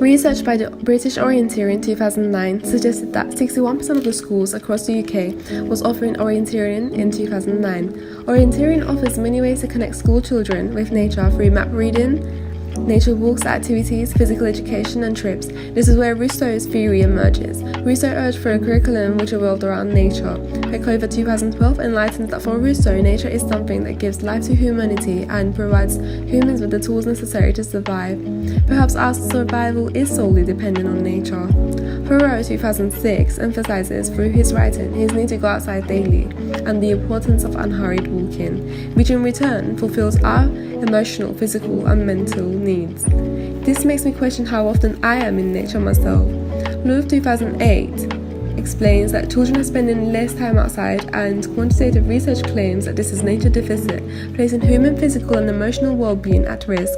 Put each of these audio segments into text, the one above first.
Research by the British Orienteering in 2009 suggested that 61% of the schools across the UK was offering orienteering in 2009. Orienteering offers many ways to connect school children with nature through map reading, nature walks, activities, physical education and trips. This is where Rousseau's theory emerges. Rousseau urged for a curriculum which revolved around nature. Clover 2012 enlightens that for Rousseau, nature is something that gives life to humanity and provides humans with the tools necessary to survive. Perhaps our survival is solely dependent on nature. Thoreau 2006 emphasizes through his writing his need to go outside daily and the importance of unhurried walking, which in return fulfills our emotional, physical and mental needs. This makes me question how often I am in nature myself. Louvre 2008 explains that children are spending less time outside, and quantitative research claims that this is nature deficit, placing human physical and emotional well-being at risk.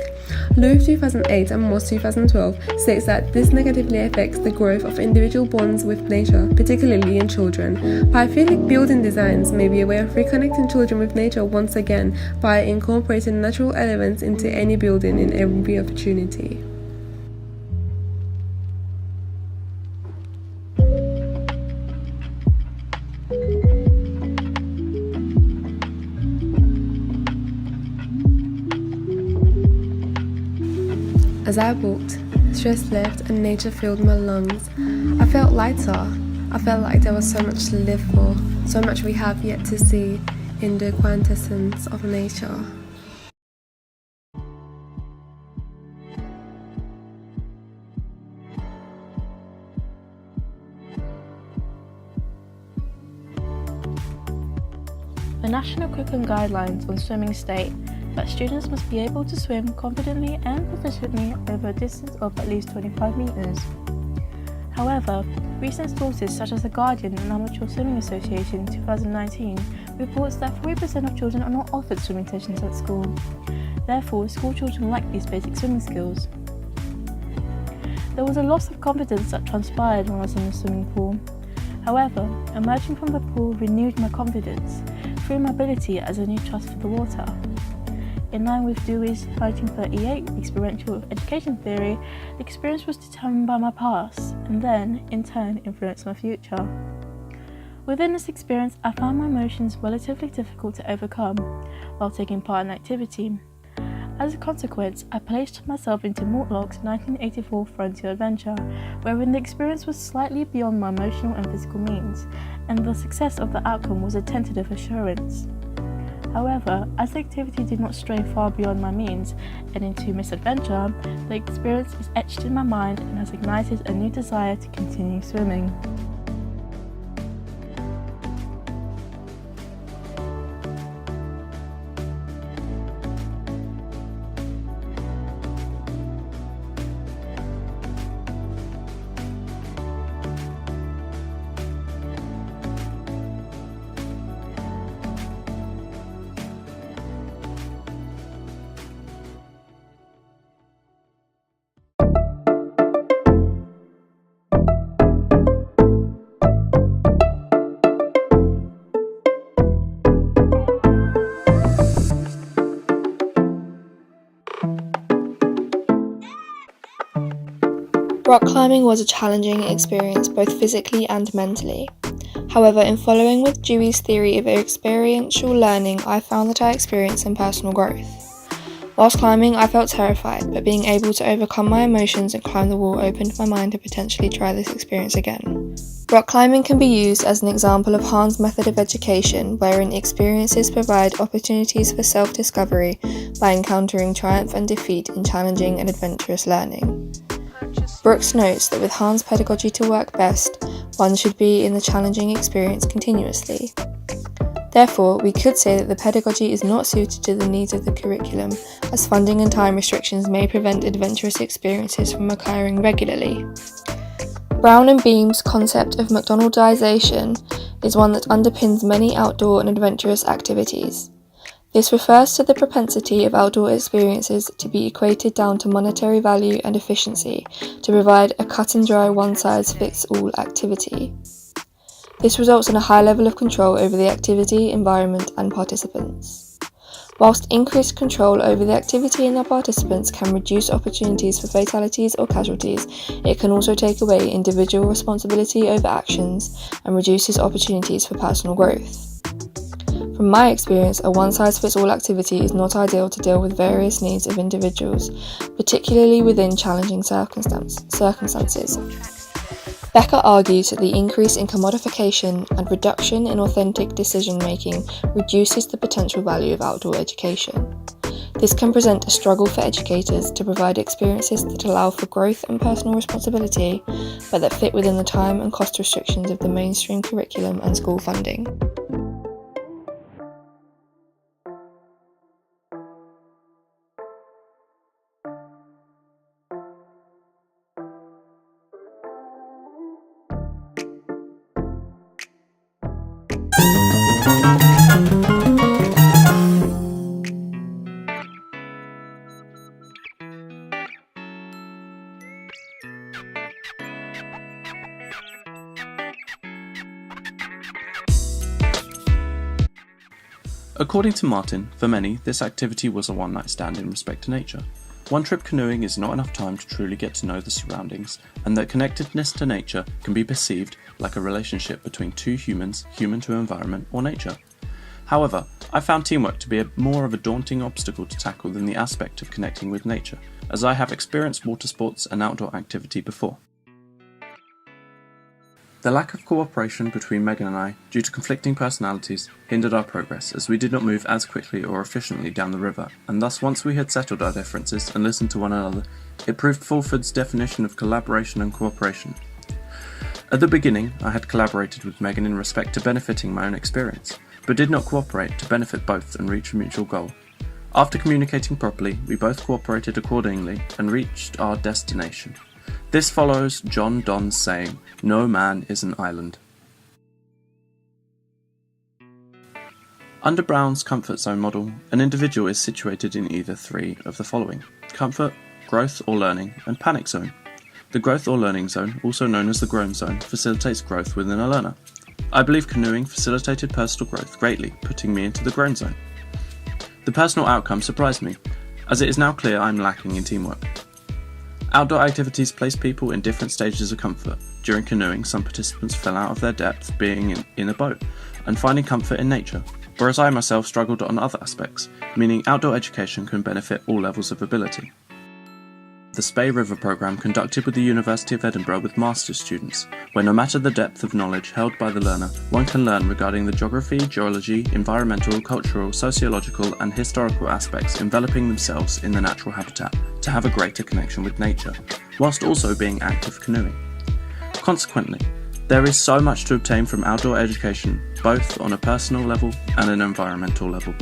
Louvre 2008 and Moss 2012 states that this negatively affects the growth of individual bonds with nature, particularly in children. Biophilic building designs may be a way of reconnecting children with nature once again by incorporating natural elements into any building in every opportunity. As I walked, stress left and nature filled my lungs. I felt lighter. I felt like there was so much to live for, so much we have yet to see in the quintessence of nature. The National Curriculum Guidelines on Swimming state that students must be able to swim confidently and proficiently over a distance of at least 25 metres. However, recent sources such as The Guardian and Amateur Swimming Association in 2019 reports that 40% of children are not offered swimming sessions at school. Therefore, school children lack these basic swimming skills. There was a loss of confidence that transpired when I was in the swimming pool. However, emerging from the pool renewed my confidence through my ability as a new trust for the water. In line with Dewey's 1938 experiential education theory, the experience was determined by my past and then, in turn, influenced my future. Within this experience, I found my emotions relatively difficult to overcome while taking part in the activity. As a consequence, I placed myself into Mortlock's 1984 Frontier Adventure, wherein the experience was slightly beyond my emotional and physical means, and the success of the outcome was a tentative assurance. However, as the activity did not stray far beyond my means and into misadventure, the experience is etched in my mind and has ignited a new desire to continue swimming. Rock climbing was a challenging experience both physically and mentally. However, in following with Dewey's theory of experiential learning, I found that I experienced some personal growth. Whilst climbing, I felt terrified, but being able to overcome my emotions and climb the wall opened my mind to potentially try this experience again. Rock climbing can be used as an example of Hahn's method of education, wherein experiences provide opportunities for self-discovery by encountering triumph and defeat in challenging and adventurous learning. Brooks notes that with Hahn's pedagogy to work best, one should be in the challenging experience continuously. Therefore, we could say that the pedagogy is not suited to the needs of the curriculum, as funding and time restrictions may prevent adventurous experiences from occurring regularly. Brown and Beam's concept of McDonaldization is one that underpins many outdoor and adventurous activities. This refers to the propensity of outdoor experiences to be equated down to monetary value and efficiency to provide a cut-and-dry one-size-fits-all activity. This results in a high level of control over the activity, environment, and participants. Whilst increased control over the activity and their participants can reduce opportunities for fatalities or casualties, it can also take away individual responsibility over actions and reduces opportunities for personal growth. From my experience, a one-size-fits-all activity is not ideal to deal with various needs of individuals, particularly within challenging circumstances. Becker argues that the increase in commodification and reduction in authentic decision-making reduces the potential value of outdoor education. This can present a struggle for educators to provide experiences that allow for growth and personal responsibility, but that fit within the time and cost restrictions of the mainstream curriculum and school funding. According to Martin, for many, this activity was a one-night stand in respect to nature. One trip canoeing is not enough time to truly get to know the surroundings, and that connectedness to nature can be perceived like a relationship between two humans, human to environment, or nature. However, I found teamwork to be more of a daunting obstacle to tackle than the aspect of connecting with nature, as I have experienced water sports and outdoor activity before. The lack of cooperation between Megan and I, due to conflicting personalities, hindered our progress as we did not move as quickly or efficiently down the river, and thus once we had settled our differences and listened to one another, it proved Fulford's definition of collaboration and cooperation. At the beginning, I had collaborated with Megan in respect to benefiting my own experience, but did not cooperate to benefit both and reach a mutual goal. After communicating properly, we both cooperated accordingly and reached our destination. This follows John Donne's saying, "No man is an island." Under Brown's comfort zone model, an individual is situated in either three of the following: comfort, growth or learning, and panic zone. The growth or learning zone, also known as the grown zone, facilitates growth within a learner. I believe canoeing facilitated personal growth greatly, putting me into the grown zone. The personal outcome surprised me, as it is now clear I am lacking in teamwork. Outdoor activities place people in different stages of comfort. During canoeing, some participants fell out of their depth being in a boat and finding comfort in nature, whereas I myself struggled on other aspects, meaning outdoor education can benefit all levels of ability. The Spey River programme conducted with the University of Edinburgh with master's students, where no matter the depth of knowledge held by the learner, one can learn regarding the geography, geology, environmental, cultural, sociological and historical aspects enveloping themselves in the natural habitat to have a greater connection with nature, whilst also being active canoeing. Consequently, there is so much to obtain from outdoor education, both on a personal level and an environmental level.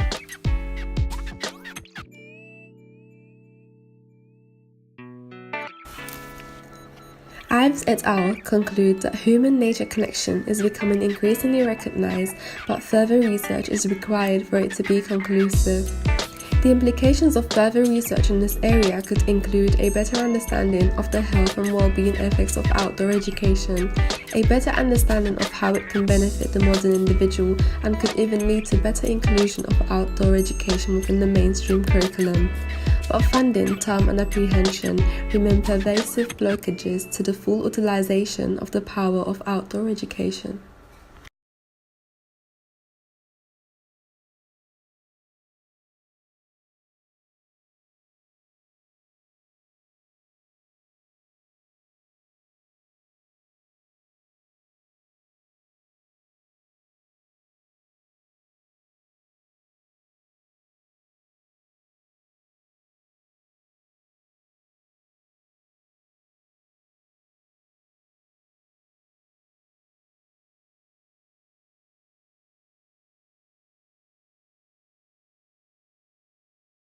Ives et al. Conclude that human-nature connection is becoming increasingly recognized, but further research is required for it to be conclusive. The implications of further research in this area could include a better understanding of the health and well-being effects of outdoor education, a better understanding of how it can benefit the modern individual, and could even lead to better inclusion of outdoor education within the mainstream curriculum. But funding, time and apprehension remain pervasive blockages to the full utilization of the power of outdoor education.